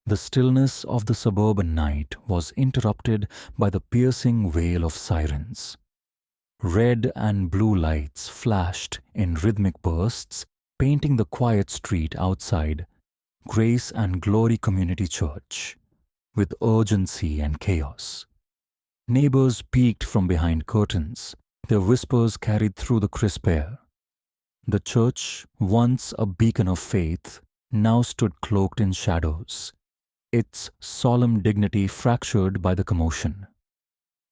The stillness of the suburban night was interrupted by the piercing wail of sirens. Red and blue lights flashed in rhythmic bursts, painting the quiet street outside Grace and Glory Community Church with urgency and chaos. Neighbors peeked from behind curtains, their whispers carried through the crisp air. The church, once a beacon of faith, now stood cloaked in shadows, its solemn dignity fractured by the commotion.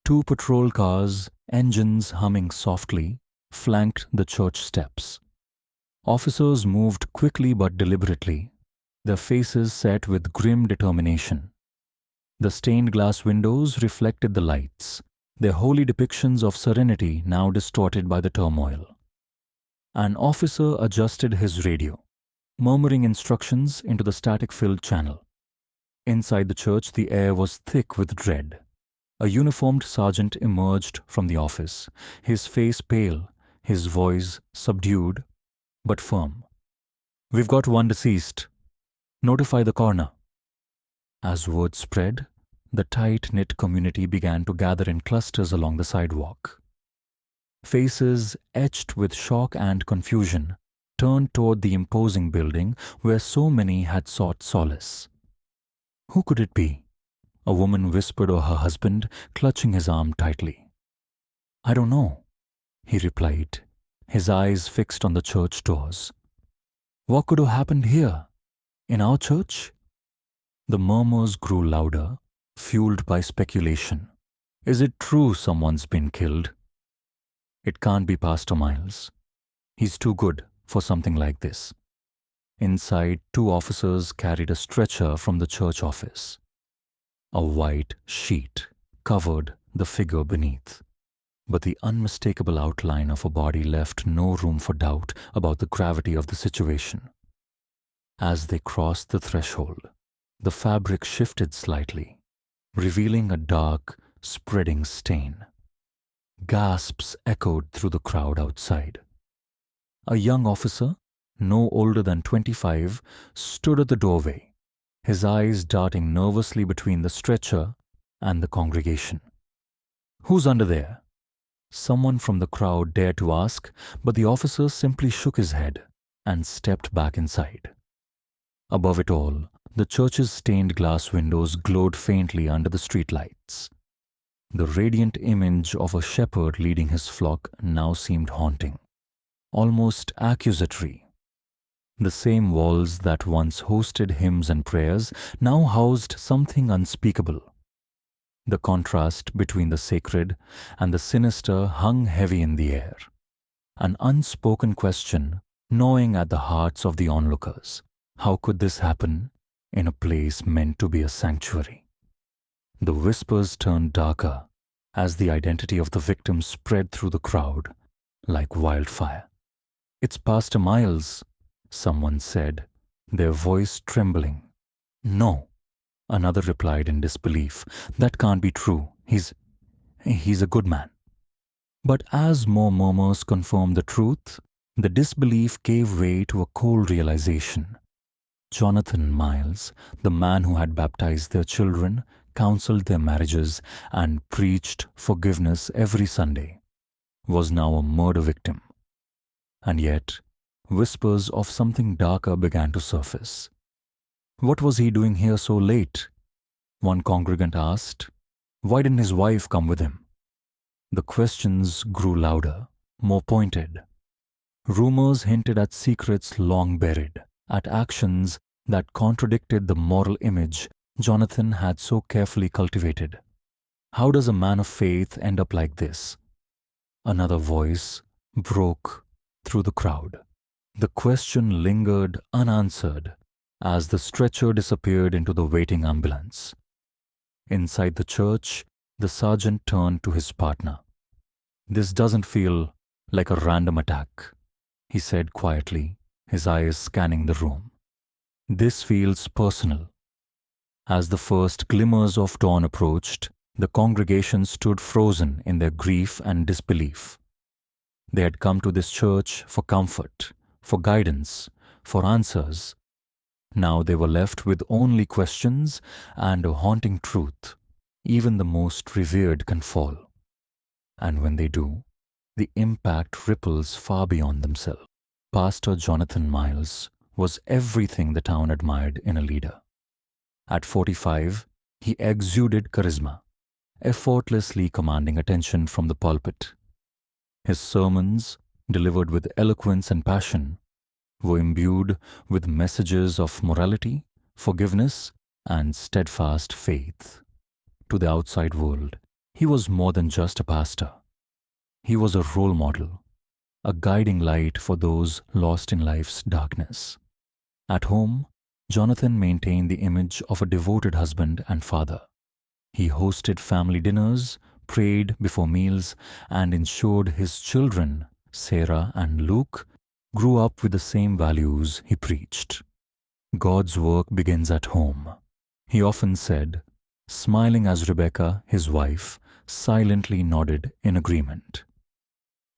Two patrol cars, engines humming softly, flanked the church steps. Officers moved quickly but deliberately, their faces set with grim determination. The stained glass windows reflected the lights, their holy depictions of serenity now distorted by the turmoil. An officer adjusted his radio, murmuring instructions into the static-filled channel. Inside the church, the air was thick with dread. A uniformed sergeant emerged from the office, his face pale, his voice subdued but firm. "We've got one deceased. Notify the coroner." As word spread, the tight-knit community began to gather in clusters along the sidewalk. Faces etched with shock and confusion turned toward the imposing building where so many had sought solace. Who could it be? A woman whispered to her husband, clutching his arm tightly. "I don't know," he replied, his eyes fixed on the church doors. "What could have happened here? In our church?" The murmurs grew louder, fueled by speculation. "Is it true someone's been killed?" "It can't be Pastor Miles. He's too good for something like this." Inside, two officers carried a stretcher from the church office. A white sheet covered the figure beneath, but the unmistakable outline of a body left no room for doubt about the gravity of the situation. As they crossed the threshold, the fabric shifted slightly, revealing a dark, spreading stain. Gasps echoed through the crowd outside. A young officer, no older than 25, stood at the doorway, his eyes darting nervously between the stretcher and the congregation. "Who's under there?" Someone from the crowd dared to ask, but the officer simply shook his head and stepped back inside. Above it all, the church's stained glass windows glowed faintly under the streetlights. The radiant image of a shepherd leading his flock now seemed haunting, almost accusatory. The same walls that once hosted hymns and prayers now housed something unspeakable. The contrast between the sacred and the sinister hung heavy in the air, an unspoken question gnawing at the hearts of the onlookers. How could this happen in a place meant to be a sanctuary? The whispers turned darker as the identity of the victim spread through the crowd like wildfire. "It's Pastor Miles," someone said, their voice trembling. "No," another replied in disbelief. "That can't be true. He's a good man." But as more murmurs confirmed the truth, the disbelief gave way to a cold realization. Jonathan Miles, the man who had baptized their children, counseled their marriages, and preached forgiveness every Sunday, was now a murder victim. And yet, whispers of something darker began to surface. "What was he doing here so late?" one congregant asked. "Why didn't his wife come with him?" The questions grew louder, more pointed. Rumors hinted at secrets long buried, at actions that contradicted the moral image Jonathan had so carefully cultivated. "How does a man of faith end up like this?" Another voice broke through the crowd. The question lingered unanswered as the stretcher disappeared into the waiting ambulance. Inside the church, the sergeant turned to his partner. "This doesn't feel like a random attack," he said quietly, his eyes scanning the room. "This feels personal." As the first glimmers of dawn approached, the congregation stood frozen in their grief and disbelief. They had come to this church for comfort, for guidance, for answers. Now they were left with only questions and a haunting truth. Even the most revered can fall. And when they do, the impact ripples far beyond themselves. Pastor Jonathan Miles was everything the town admired in a leader. At 45, he exuded charisma, effortlessly commanding attention from the pulpit. His sermons, delivered with eloquence and passion, were imbued with messages of morality, forgiveness, and steadfast faith. To the outside world, he was more than just a pastor. He was a role model, a guiding light for those lost in life's darkness. At home, Jonathan maintained the image of a devoted husband and father. He hosted family dinners, prayed before meals, and ensured his children, Sarah and Luke, grew up with the same values he preached. God's work begins at home, he often said, smiling as Rebecca, his wife, silently nodded in agreement.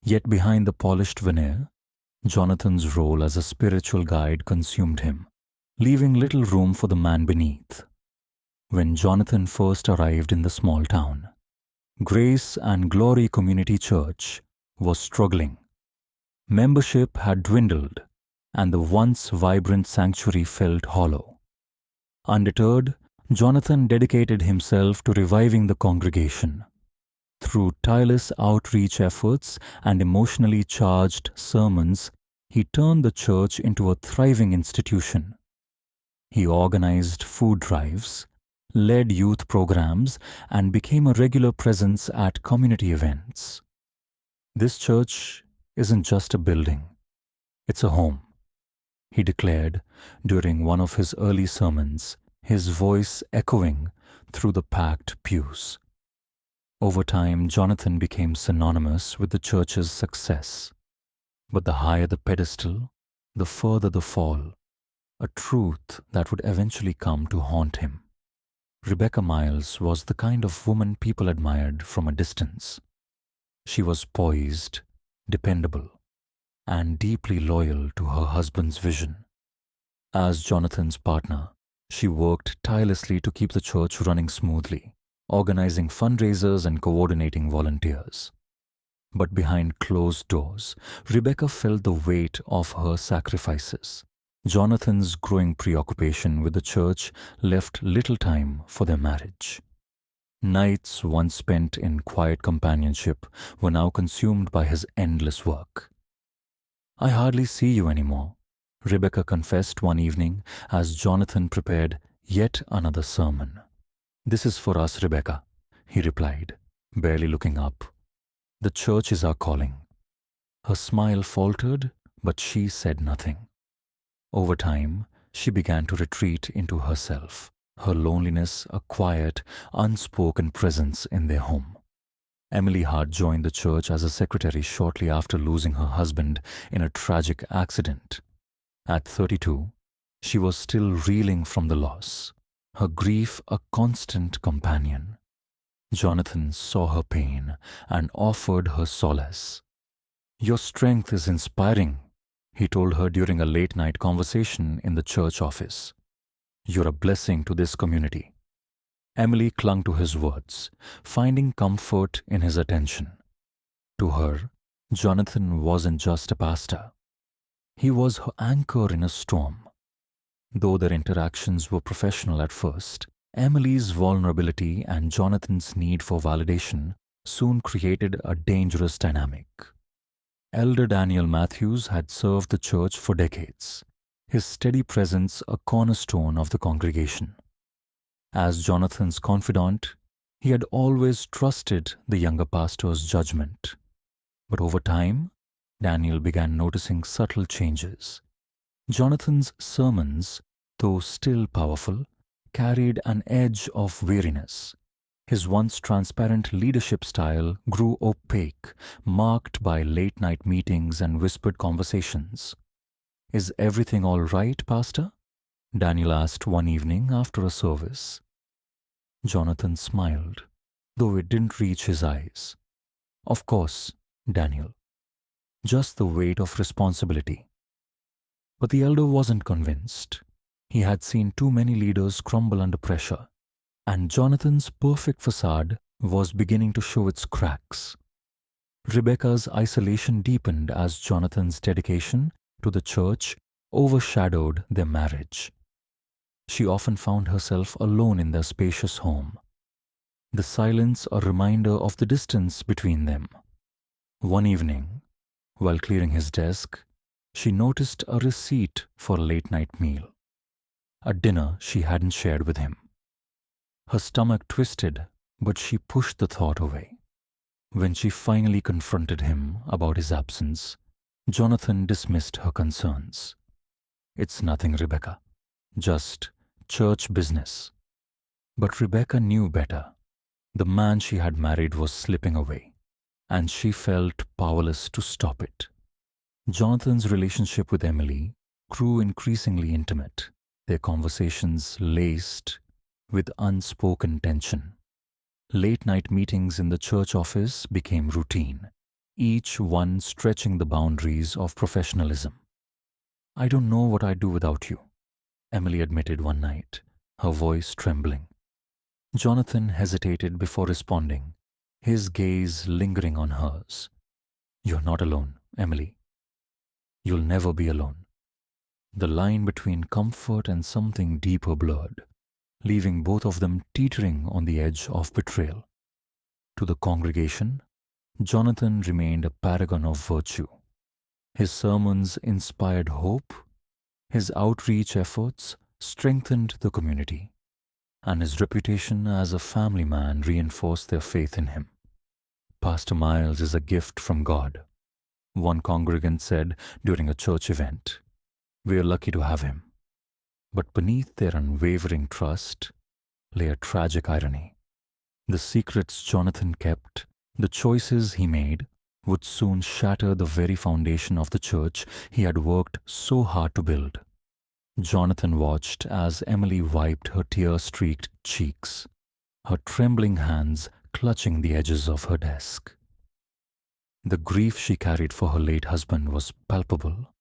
Yet behind the polished veneer, Jonathan's role as a spiritual guide consumed him, leaving little room for the man beneath. When Jonathan first arrived in the small town, Grace and Glory Community Church was struggling. Membership had dwindled, and the once vibrant sanctuary felt hollow. Undeterred, Jonathan dedicated himself to reviving the congregation. Through tireless outreach efforts and emotionally charged sermons, he turned the church into a thriving institution. He organized food drives, led youth programs, and became a regular presence at community events. This church isn't just a building, it's a home, he declared during one of his early sermons, his voice echoing through the packed pews. Over time, Jonathan became synonymous with the church's success. But the higher the pedestal, the further the fall, a truth that would eventually come to haunt him. Rebecca Miles was the kind of woman people admired from a distance. She was poised, dependable, and deeply loyal to her husband's vision. As Jonathan's partner, she worked tirelessly to keep the church running smoothly, organizing fundraisers and coordinating volunteers. But behind closed doors, Rebecca felt the weight of her sacrifices. Jonathan's growing preoccupation with the church left little time for their marriage. Nights once spent in quiet companionship were now consumed by his endless work. "I hardly see you anymore," Rebecca confessed one evening as Jonathan prepared yet another sermon. "This is for us, Rebecca," he replied, barely looking up. "The church is our calling." Her smile faltered, but she said nothing. Over time, she began to retreat into herself, her loneliness a quiet, unspoken presence in their home. Emily Hart joined the church as a secretary shortly after losing her husband in a tragic accident. At 32, she was still reeling from the loss, her grief a constant companion. Jonathan saw her pain and offered her solace. "Your strength is inspiring," he told her during a late-night conversation in the church office. "You're a blessing to this community." Emily clung to his words, finding comfort in his attention. To her, Jonathan wasn't just a pastor. He was her anchor in a storm. Though their interactions were professional at first, Emily's vulnerability and Jonathan's need for validation soon created a dangerous dynamic. Elder Daniel Matthews had served the church for decades, his steady presence a cornerstone of the congregation. As Jonathan's confidant, he had always trusted the younger pastor's judgment. But over time, Daniel began noticing subtle changes. Jonathan's sermons, though still powerful, carried an edge of weariness. His once transparent leadership style grew opaque, marked by late-night meetings and whispered conversations. "Is everything all right, Pastor?" Daniel asked one evening after a service. Jonathan smiled, though it didn't reach his eyes. "Of course, Daniel. Just the weight of responsibility." But the elder wasn't convinced. He had seen too many leaders crumble under pressure, and Jonathan's perfect facade was beginning to show its cracks. Rebecca's isolation deepened as Jonathan's dedication to the church overshadowed their marriage. She often found herself alone in their spacious home, the silence a reminder of the distance between them. One evening, while clearing his desk, she noticed a receipt for a late-night meal, a dinner she hadn't shared with him. Her stomach twisted, but she pushed the thought away. When she finally confronted him about his absence, Jonathan dismissed her concerns. "It's nothing, Rebecca. Just church business." But Rebecca knew better. The man she had married was slipping away, and she felt powerless to stop it. Jonathan's relationship with Emily grew increasingly intimate, their conversations laced with unspoken tension. Late-night meetings in the church office became routine, each one stretching the boundaries of professionalism. "I don't know what I'd do without you," Emily admitted one night, her voice trembling. Jonathan hesitated before responding, his gaze lingering on hers. "You're not alone, Emily. You'll never be alone." The line between comfort and something deeper blurred, leaving both of them teetering on the edge of betrayal. To the congregation, Jonathan remained a paragon of virtue. His sermons inspired hope, his outreach efforts strengthened the community, and his reputation as a family man reinforced their faith in him. "Pastor Miles is a gift from God," one congregant said during a church event. "We are lucky to have him." But beneath their unwavering trust lay a tragic irony. The secrets Jonathan kept, the choices he made, would soon shatter the very foundation of the church he had worked so hard to build. Jonathan watched as Emily wiped her tear-streaked cheeks, her trembling hands clutching the edges of her desk. The grief she carried for her late husband was palpable,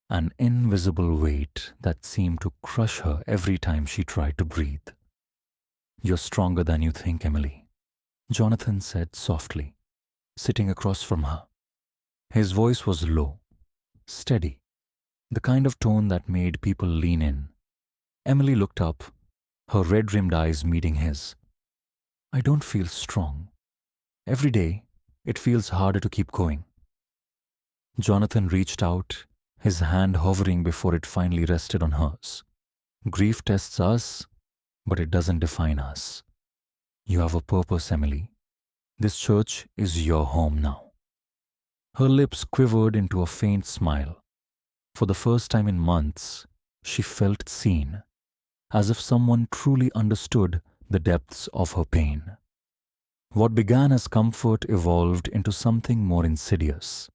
an invisible weight that seemed to crush her every time she tried to breathe. "You're stronger than you think, Emily," Jonathan said softly, sitting across from her. His voice was low, steady, the kind of tone that made people lean in. Emily looked up, her red-rimmed eyes meeting his. "I don't feel strong. Every day, it feels harder to keep going." Jonathan reached out, his hand hovering before it finally rested on hers. "Grief tests us, but it doesn't define us. You have a purpose, Emily. This church is your home now." Her lips quivered into a faint smile. For the first time in months, she felt seen, as if someone truly understood the depths of her pain. What began as comfort evolved into something more insidious.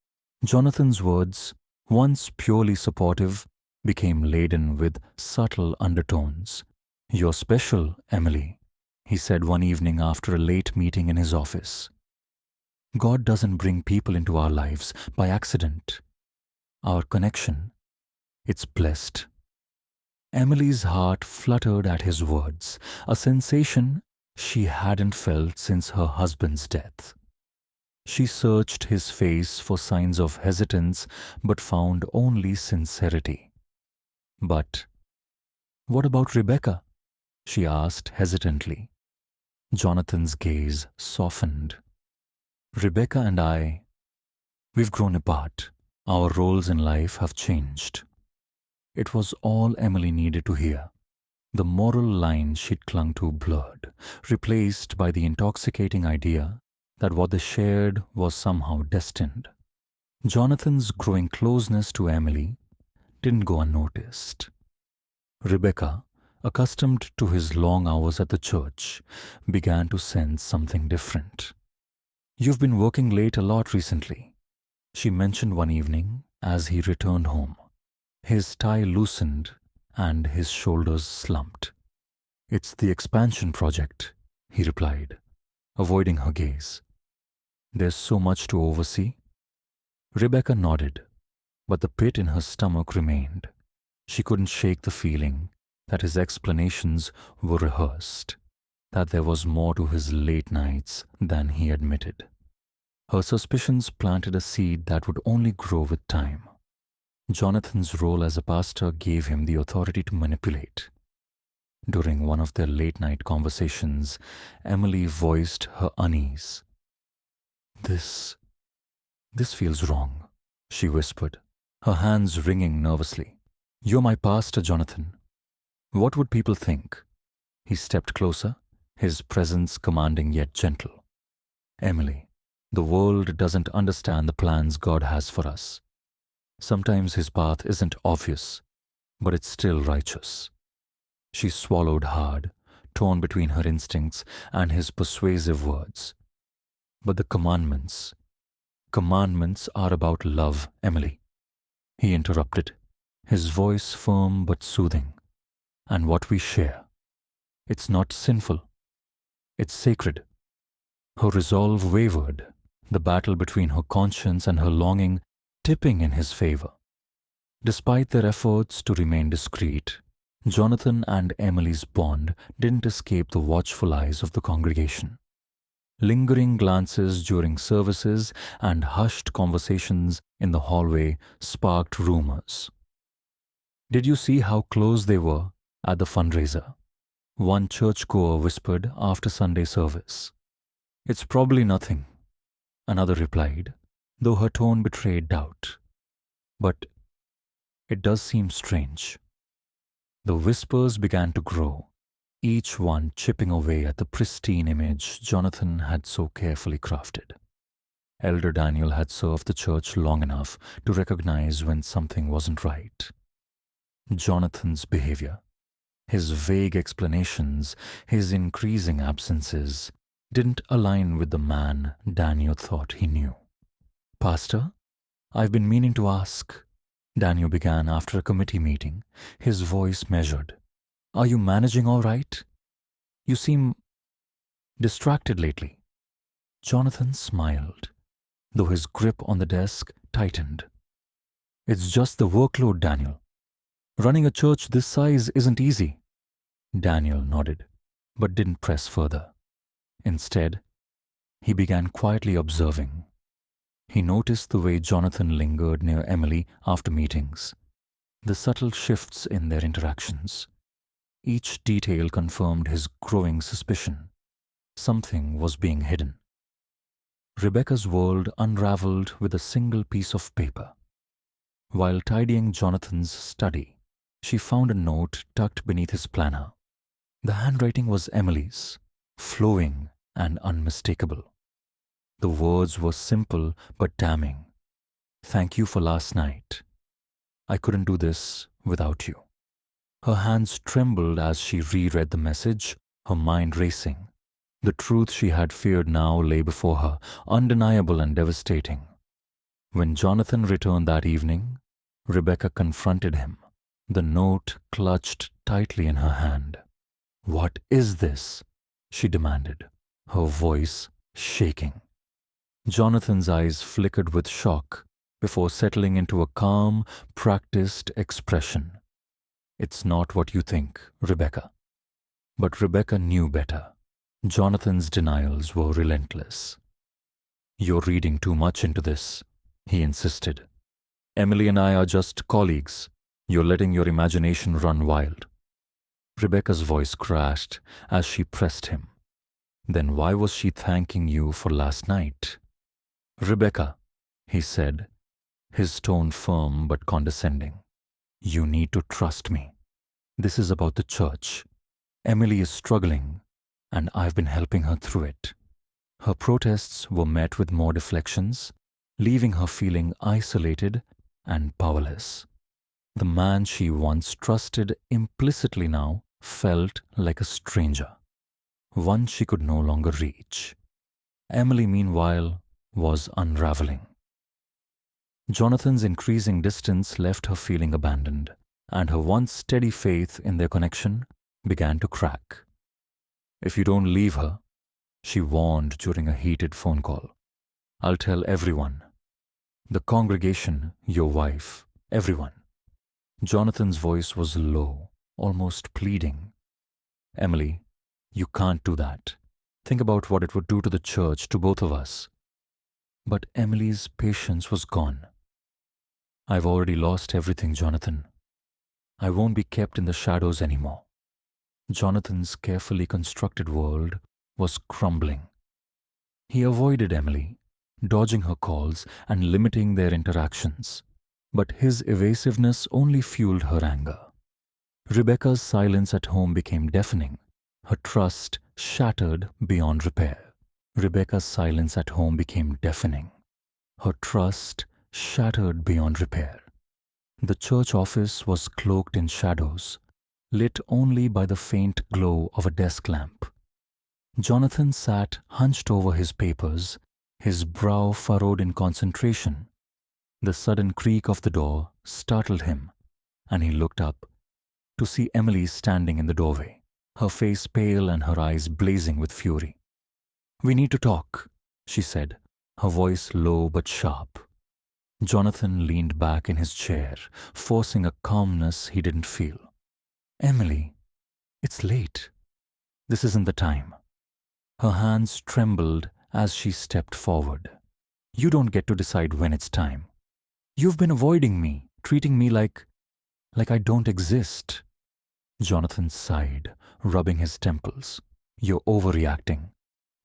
Jonathan's words, once purely supportive, became laden with subtle undertones. "You're special, Emily," he said one evening after a late meeting in his office. "God doesn't bring people into our lives by accident. Our connection, it's blessed." Emily's heart fluttered at his words, a sensation she hadn't felt since her husband's death. She searched his face for signs of hesitance but found only sincerity. "But what about Rebecca?" she asked hesitantly. Jonathan's gaze softened. "Rebecca and we've grown apart. Our roles in life have changed." It was all Emily needed to hear. The moral line she'd clung to blurred, replaced by the intoxicating idea that what they shared was somehow destined. Jonathan's growing closeness to Emily didn't go unnoticed. Rebecca, accustomed to his long hours at the church, began to sense something different. "You've been working late a lot recently," she mentioned one evening as he returned home. His tie loosened and his shoulders slumped. "It's the expansion project," he replied, avoiding her gaze. "There's so much to oversee." Rebecca nodded, but the pit in her stomach remained. She couldn't shake the feeling that his explanations were rehearsed, that there was more to his late nights than he admitted. Her suspicions planted a seed that would only grow with time. Jonathan's role as a pastor gave him the authority to manipulate. During one of their late-night conversations, Emily voiced her unease. This feels wrong," she whispered, her hands wringing nervously. "You're my pastor, Jonathan. What would people think?" He stepped closer, his presence commanding yet gentle. "Emily, the world doesn't understand the plans God has for us. Sometimes his path isn't obvious, but it's still righteous." She swallowed hard, torn between her instincts and his persuasive words. "But the commandments are about love, Emily," he interrupted, his voice firm but soothing. "And what we share. It's not sinful. It's sacred." Her resolve wavered, the battle between her conscience and her longing tipping in his favor. Despite their efforts to remain discreet, Jonathan and Emily's bond didn't escape the watchful eyes of the congregation. Lingering glances during services and hushed conversations in the hallway sparked rumors. "Did you see how close they were at the fundraiser?" one churchgoer whispered after Sunday service. "It's probably nothing," another replied, though her tone betrayed doubt. "But it does seem strange." The whispers began to grow, each one chipping away at the pristine image Jonathan had so carefully crafted. Elder Daniel had served the church long enough to recognize when something wasn't right. Jonathan's behavior, his vague explanations, his increasing absences, didn't align with the man Daniel thought he knew. "Pastor, I've been meaning to ask," Daniel began after a committee meeting, his voice measured. "Are you managing all right? You seem distracted lately." Jonathan smiled, though his grip on the desk tightened. "It's just the workload, Daniel. Running a church this size isn't easy." Daniel nodded, but didn't press further. Instead, he began quietly observing. He noticed the way Jonathan lingered near Emily after meetings, the subtle shifts in their interactions. Each detail confirmed his growing suspicion. Something was being hidden. Rebecca's world unraveled with a single piece of paper. While tidying Jonathan's study, she found a note tucked beneath his planner. The handwriting was Emily's, flowing and unmistakable. The words were simple but damning. "Thank you for last night. I couldn't do this without you." Her hands trembled as she reread the message, her mind racing. The truth she had feared now lay before her, undeniable and devastating. When Jonathan returned that evening, Rebecca confronted him, the note clutched tightly in her hand. "What is this?" she demanded, her voice shaking. Jonathan's eyes flickered with shock before settling into a calm, practiced expression. "It's not what you think, Rebecca." But Rebecca knew better. Jonathan's denials were relentless. "You're reading too much into this," he insisted. "Emily and I are just colleagues. You're letting your imagination run wild." Rebecca's voice crashed as she pressed him. "Then why was she thanking you for last night?" "Rebecca," he said, his tone firm but condescending, "you need to trust me. This is about the church. Emily is struggling, and I've been helping her through it." Her protests were met with more deflections, leaving her feeling isolated and powerless. The man she once trusted implicitly now felt like a stranger, one she could no longer reach. Emily, meanwhile, was unraveling. Jonathan's increasing distance left her feeling abandoned, and her once steady faith in their connection began to crack. "If you don't leave her," she warned during a heated phone call, "I'll tell everyone. The congregation, your wife, everyone." Jonathan's voice was low, almost pleading. Emily, you can't do that. Think about what it would do to the church, to both of us. But Emily's patience was gone. I've already lost everything, Jonathan. I won't be kept in the shadows anymore. Jonathan's carefully constructed world was crumbling. He avoided Emily, dodging her calls and limiting their interactions. But his evasiveness only fueled her anger. Rebecca's silence at home became deafening. Her trust shattered beyond repair. Rebecca's silence at home became deafening. Her trust shattered beyond repair. The church office was cloaked in shadows, lit only by the faint glow of a desk lamp. Jonathan sat hunched over his papers, his brow furrowed in concentration. The sudden creak of the door startled him, and he looked up to see Emily standing in the doorway, her face pale and her eyes blazing with fury. "We need to talk," she said, her voice low but sharp. Jonathan leaned back in his chair, forcing a calmness he didn't feel. "Emily, it's late. This isn't the time." Her hands trembled as she stepped forward. "You don't get to decide when it's time. You've been avoiding me, treating me like I don't exist." Jonathan sighed, rubbing his temples. "You're overreacting."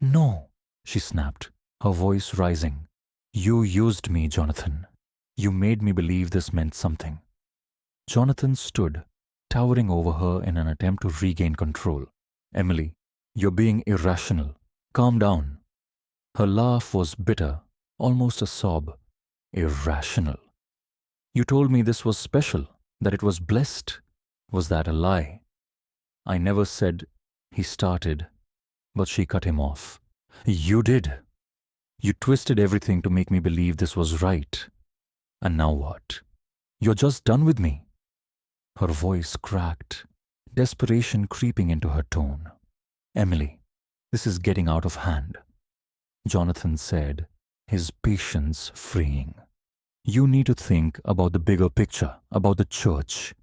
"No," she snapped, her voice rising. "You used me, Jonathan. You made me believe this meant something." Jonathan stood, towering over her in an attempt to regain control. "Emily, you're being irrational. Calm down." Her laugh was bitter, almost a sob. "Irrational. You told me this was special, that it was blessed. Was that a lie?" "I never said," he started, but she cut him off. "You did. You twisted everything to make me believe this was right. And now what? You're just done with me." Her voice cracked, desperation creeping into her tone. "Emily, this is getting out of hand," Jonathan said, his patience freeing. "You need to think about the bigger picture, about the church."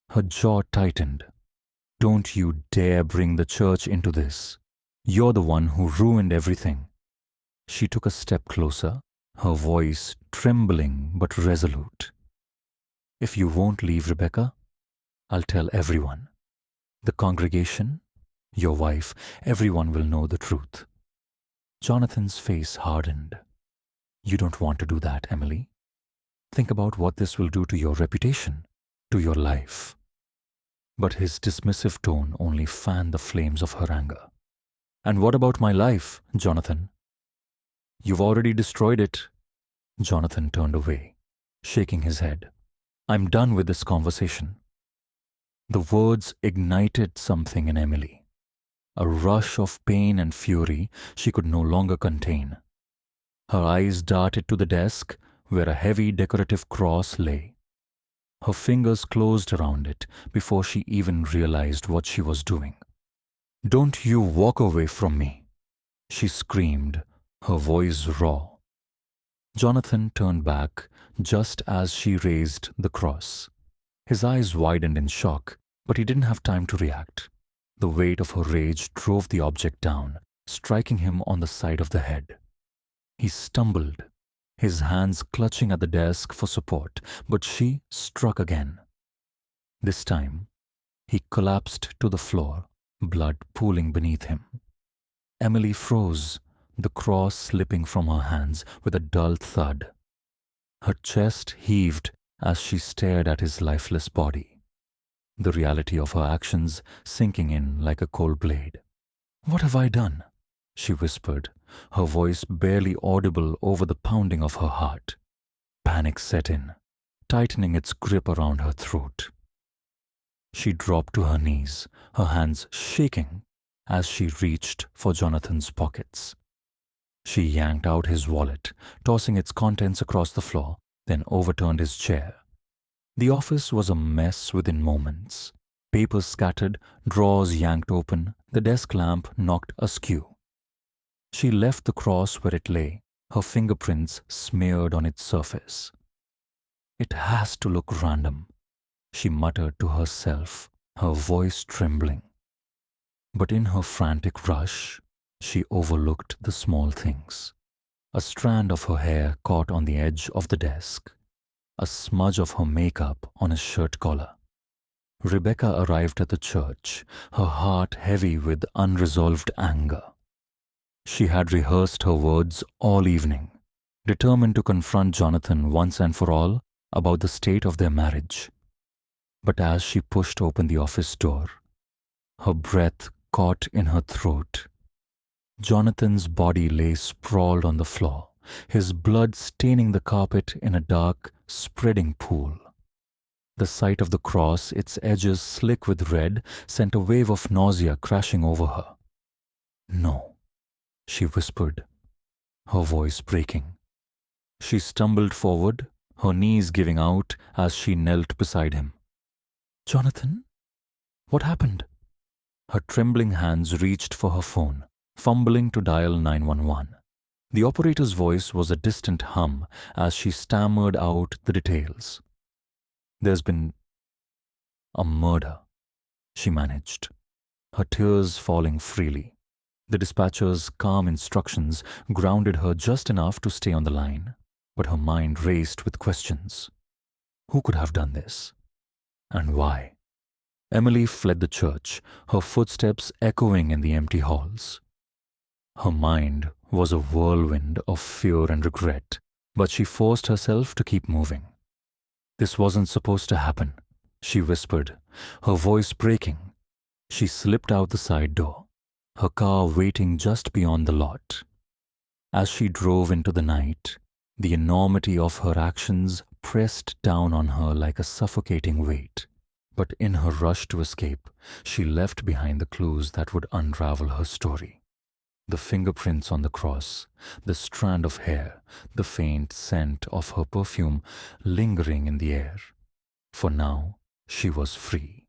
Her jaw tightened. "Don't you dare bring the church into this. You're the one who ruined everything." She took a step closer, her voice trembling but resolute. "If you won't leave, Rebecca, I'll tell everyone. The congregation, your wife, everyone will know the truth." Jonathan's face hardened. "You don't want to do that, Emily. Think about what this will do to your reputation, to your life." But his dismissive tone only fanned the flames of her anger. "And what about my life, Jonathan?" "You've already destroyed it." Jonathan turned away, shaking his head. "I'm done with this conversation." The words ignited something in Emily, a rush of pain and fury she could no longer contain. Her eyes darted to the desk where a heavy decorative cross lay. Her fingers closed around it before she even realized what she was doing. "Don't you walk away from me," she screamed, her voice raw. Jonathan turned back just as she raised the cross. His eyes widened in shock, but he didn't have time to react. The weight of her rage drove the object down, striking him on the side of the head. He stumbled, his hands clutching at the desk for support, but she struck again. This time, he collapsed to the floor, blood pooling beneath him. Emily froze, the cross slipping from her hands with a dull thud. Her chest heaved as she stared at his lifeless body, the reality of her actions sinking in like a cold blade. "What have I done?" she whispered, her voice barely audible over the pounding of her heart. Panic set in, tightening its grip around her throat. She dropped to her knees, her hands shaking as she reached for Jonathan's pockets. She yanked out his wallet, tossing its contents across the floor, then overturned his chair. The office was a mess within moments. Papers scattered, drawers yanked open, the desk lamp knocked askew. She left the cross where it lay, her fingerprints smeared on its surface. "It has to look random," she muttered to herself, her voice trembling. But in her frantic rush, she overlooked the small things. A strand of her hair caught on the edge of the desk, a smudge of her makeup on his shirt collar. Rebecca arrived at the church, her heart heavy with unresolved anger. She had rehearsed her words all evening, determined to confront Jonathan once and for all about the state of their marriage. But as she pushed open the office door, her breath caught in her throat. Jonathan's body lay sprawled on the floor, his blood staining the carpet in a dark, spreading pool. The sight of the cross, its edges slick with red, sent a wave of nausea crashing over her. "No," she whispered, her voice breaking. She stumbled forward, her knees giving out as she knelt beside him. "Jonathan? What happened?" Her trembling hands reached for her phone, fumbling to dial 911. The operator's voice was a distant hum as she stammered out the details. "There's been a murder," she managed, her tears falling freely. The dispatcher's calm instructions grounded her just enough to stay on the line, but her mind raced with questions. Who could have done this? And why? Emily fled the church, her footsteps echoing in the empty halls. Her mind was a whirlwind of fear and regret, but she forced herself to keep moving. "This wasn't supposed to happen," she whispered, her voice breaking. She slipped out the side door, her car waiting just beyond the lot. As she drove into the night, the enormity of her actions pressed down on her like a suffocating weight. But in her rush to escape, she left behind the clues that would unravel her story. The fingerprints on the cross, the strand of hair, the faint scent of her perfume lingering in the air. For now, she was free.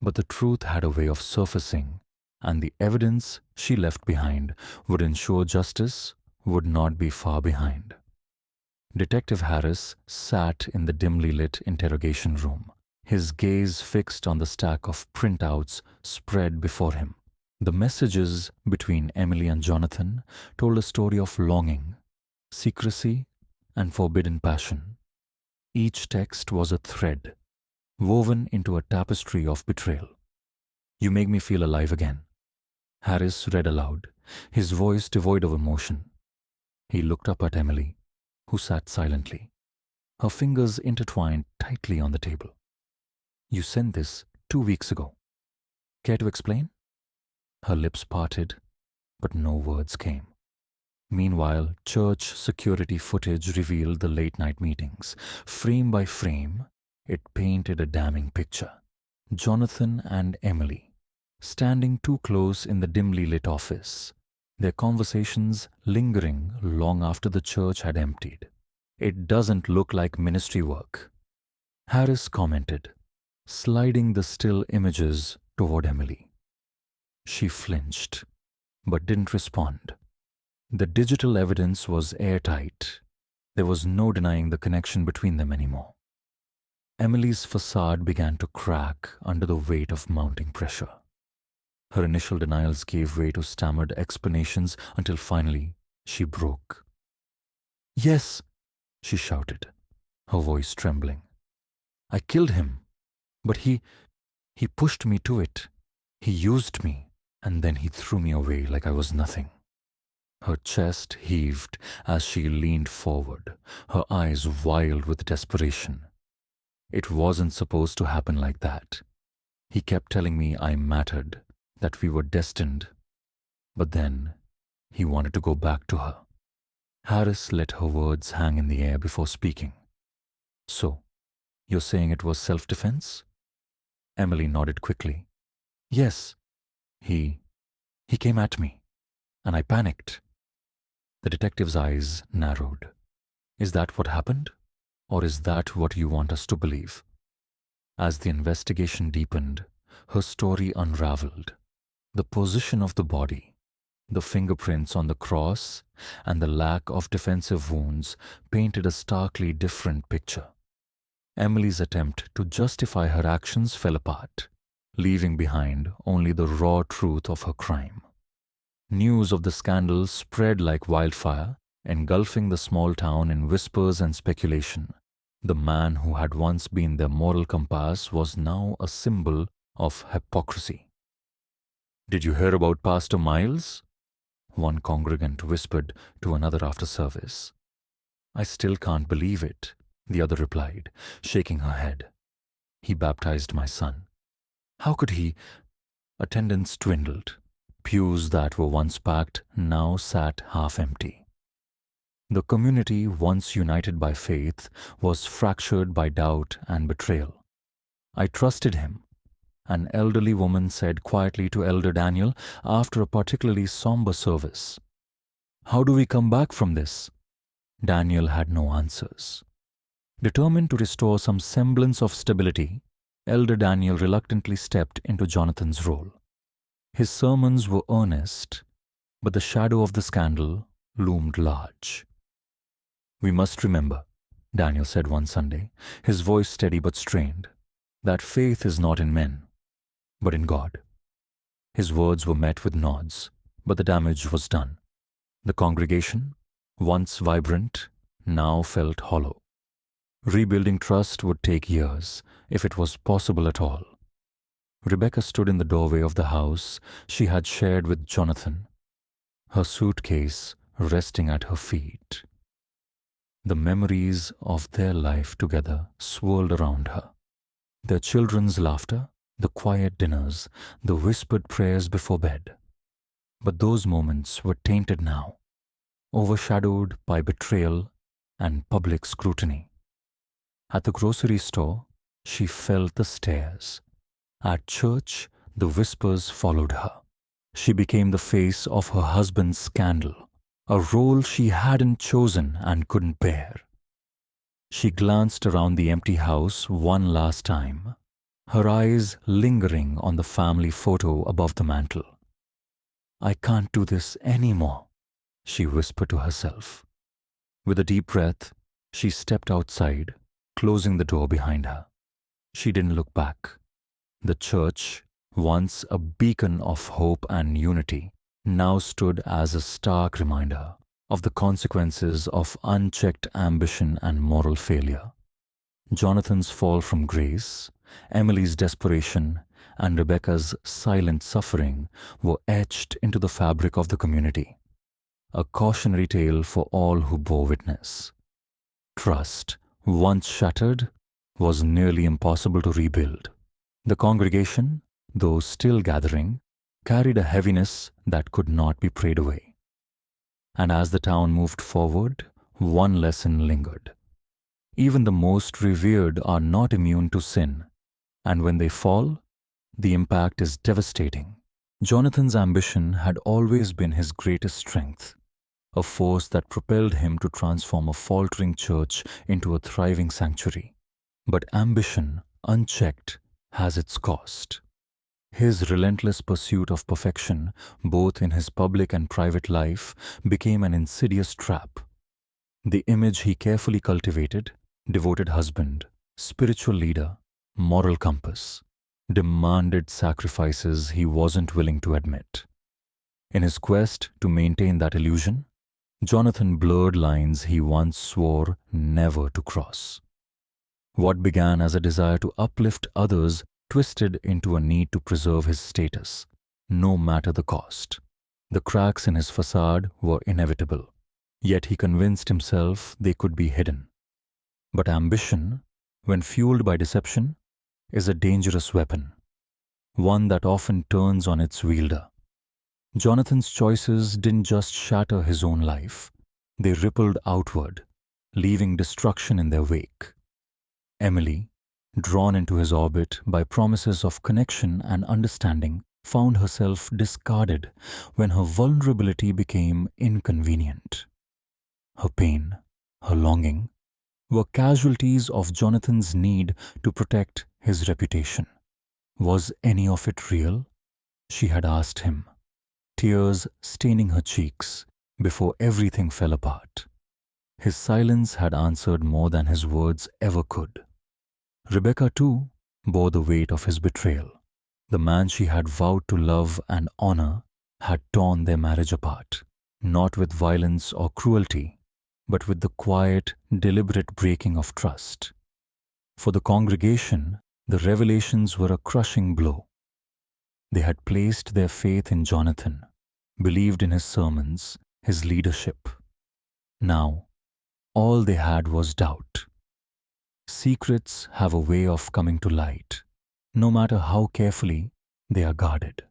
But the truth had a way of surfacing, and the evidence she left behind would ensure justice would not be far behind. Detective Harris sat in the dimly lit interrogation room, his gaze fixed on the stack of printouts spread before him. The messages between Emily and Jonathan told a story of longing, secrecy, and forbidden passion. Each text was a thread, woven into a tapestry of betrayal. "You make me feel alive again," Harris read aloud, his voice devoid of emotion. He looked up at Emily, who sat silently, her fingers intertwined tightly on the table. "You sent this 2 weeks ago. Care to explain?" Her lips parted, but no words came. Meanwhile, church security footage revealed the late-night meetings. Frame by frame, it painted a damning picture. Jonathan and Emily, standing too close in the dimly lit office, their conversations lingering long after the church had emptied. "It doesn't look like ministry work," Harris commented, sliding the still images toward Emily. She flinched, but didn't respond. The digital evidence was airtight. There was no denying the connection between them anymore. Emily's facade began to crack under the weight of mounting pressure. Her initial denials gave way to stammered explanations until finally she broke. "Yes," she shouted, her voice trembling. "I killed him, but he pushed me to it. He used me, and then he threw me away like I was nothing." Her chest heaved as she leaned forward, her eyes wild with desperation. "It wasn't supposed to happen like that. He kept telling me I mattered, that we were destined. But then, he wanted to go back to her." Harris let her words hang in the air before speaking. "So, you're saying it was self-defense?" Emily nodded quickly. "Yes. He came at me, and I panicked." The detective's eyes narrowed. "Is that what happened? Or is that what you want us to believe?" As the investigation deepened, her story unraveled. The position of the body, the fingerprints on the cross, and the lack of defensive wounds painted a starkly different picture. Emily's attempt to justify her actions fell apart. leaving behind only the raw truth of her crime. News of the scandal spread like wildfire, engulfing the small town in whispers and speculation. The man who had once been their moral compass was now a symbol of hypocrisy. "Did you hear about Pastor Miles?" one congregant whispered to another after service. "I still can't believe it," the other replied, shaking her head. "He baptized my son. How could he?" Attendance dwindled. Pews that were once packed now sat half empty. The community, once united by faith, was fractured by doubt and betrayal. "I trusted him," an elderly woman said quietly to Elder Daniel after a particularly somber service. "How do we come back from this?" Daniel had no answers. Determined to restore some semblance of stability, Elder Daniel reluctantly stepped into Jonathan's role. His sermons were earnest, but the shadow of the scandal loomed large. "We must remember," Daniel said one Sunday, his voice steady but strained, "that faith is not in men, but in God." His words were met with nods, but the damage was done. The congregation, once vibrant, now felt hollow. Rebuilding trust would take years, if it was possible at all. Rebecca stood in the doorway of the house she had shared with Jonathan, her suitcase resting at her feet. The memories of their life together swirled around her. Their children's laughter, the quiet dinners, the whispered prayers before bed. But those moments were tainted now, overshadowed by betrayal and public scrutiny. At the grocery store, she felt the stares. At church, the whispers followed her. She became the face of her husband's scandal, a role she hadn't chosen and couldn't bear. She glanced around the empty house one last time, her eyes lingering on the family photo above the mantel. "I can't do this anymore," she whispered to herself. With a deep breath, she stepped outside, closing the door behind her. She didn't look back. The church, once a beacon of hope and unity, now stood as a stark reminder of the consequences of unchecked ambition and moral failure. Jonathan's fall from grace, Emily's desperation, and Rebecca's silent suffering were etched into the fabric of the community, a cautionary tale for all who bore witness. Trust, once shattered, was nearly impossible to rebuild. The congregation, though still gathering, carried a heaviness that could not be prayed away. And as the town moved forward, one lesson lingered. Even the most revered are not immune to sin, and when they fall, the impact is devastating. Jonathan's ambition had always been his greatest strength, a force that propelled him to transform a faltering church into a thriving sanctuary. But ambition, unchecked, has its cost. His relentless pursuit of perfection, both in his public and private life, became an insidious trap. The image he carefully cultivated, devoted husband, spiritual leader, moral compass, demanded sacrifices he wasn't willing to admit. In his quest to maintain that illusion, Jonathan blurred lines he once swore never to cross. What began as a desire to uplift others twisted into a need to preserve his status, no matter the cost. The cracks in his facade were inevitable, yet he convinced himself they could be hidden. But ambition, when fueled by deception, is a dangerous weapon, one that often turns on its wielder. Jonathan's choices didn't just shatter his own life, they rippled outward, leaving destruction in their wake. Emily, drawn into his orbit by promises of connection and understanding, found herself discarded when her vulnerability became inconvenient. Her pain, her longing, were casualties of Jonathan's need to protect his reputation. Was any of it real? She had asked him, tears staining her cheeks before everything fell apart. His silence had answered more than his words ever could. Rebecca, too, bore the weight of his betrayal. The man she had vowed to love and honor had torn their marriage apart, not with violence or cruelty, but with the quiet, deliberate breaking of trust. For the congregation, the revelations were a crushing blow. They had placed their faith in Jonathan, believed in his sermons, his leadership. Now, all they had was doubt. Secrets have a way of coming to light, no matter how carefully they are guarded.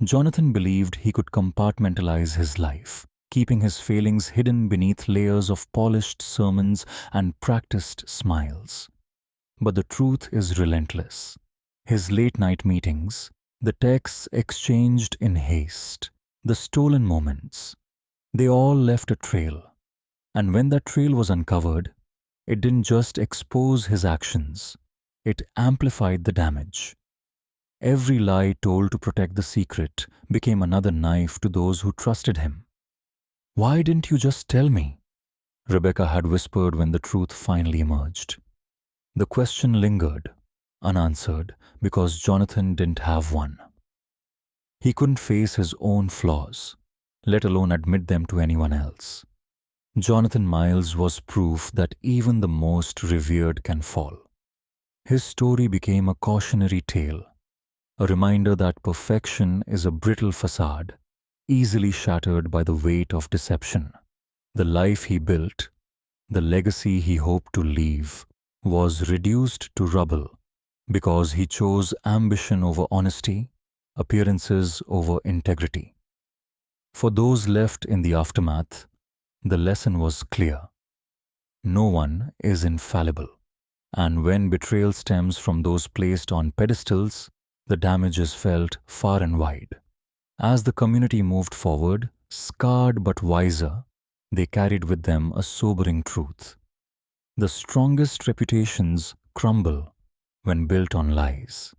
Jonathan believed he could compartmentalize his life, keeping his failings hidden beneath layers of polished sermons and practiced smiles. But the truth is relentless. His late-night meetings, the texts exchanged in haste, the stolen moments, they all left a trail. And when that trail was uncovered, it didn't just expose his actions, it amplified the damage. Every lie told to protect the secret became another knife to those who trusted him. "Why didn't you just tell me?" Rebecca had whispered when the truth finally emerged. The question lingered, unanswered, because Jonathan didn't have one. He couldn't face his own flaws, let alone admit them to anyone else. Jonathan Miles was proof that even the most revered can fall. His story became a cautionary tale, a reminder that perfection is a brittle facade, easily shattered by the weight of deception. The life he built, the legacy he hoped to leave, was reduced to rubble because he chose ambition over honesty, appearances over integrity. For those left in the aftermath, the lesson was clear. No one is infallible, and when betrayal stems from those placed on pedestals, the damage is felt far and wide. As the community moved forward, scarred but wiser, they carried with them a sobering truth. The strongest reputations crumble when built on lies.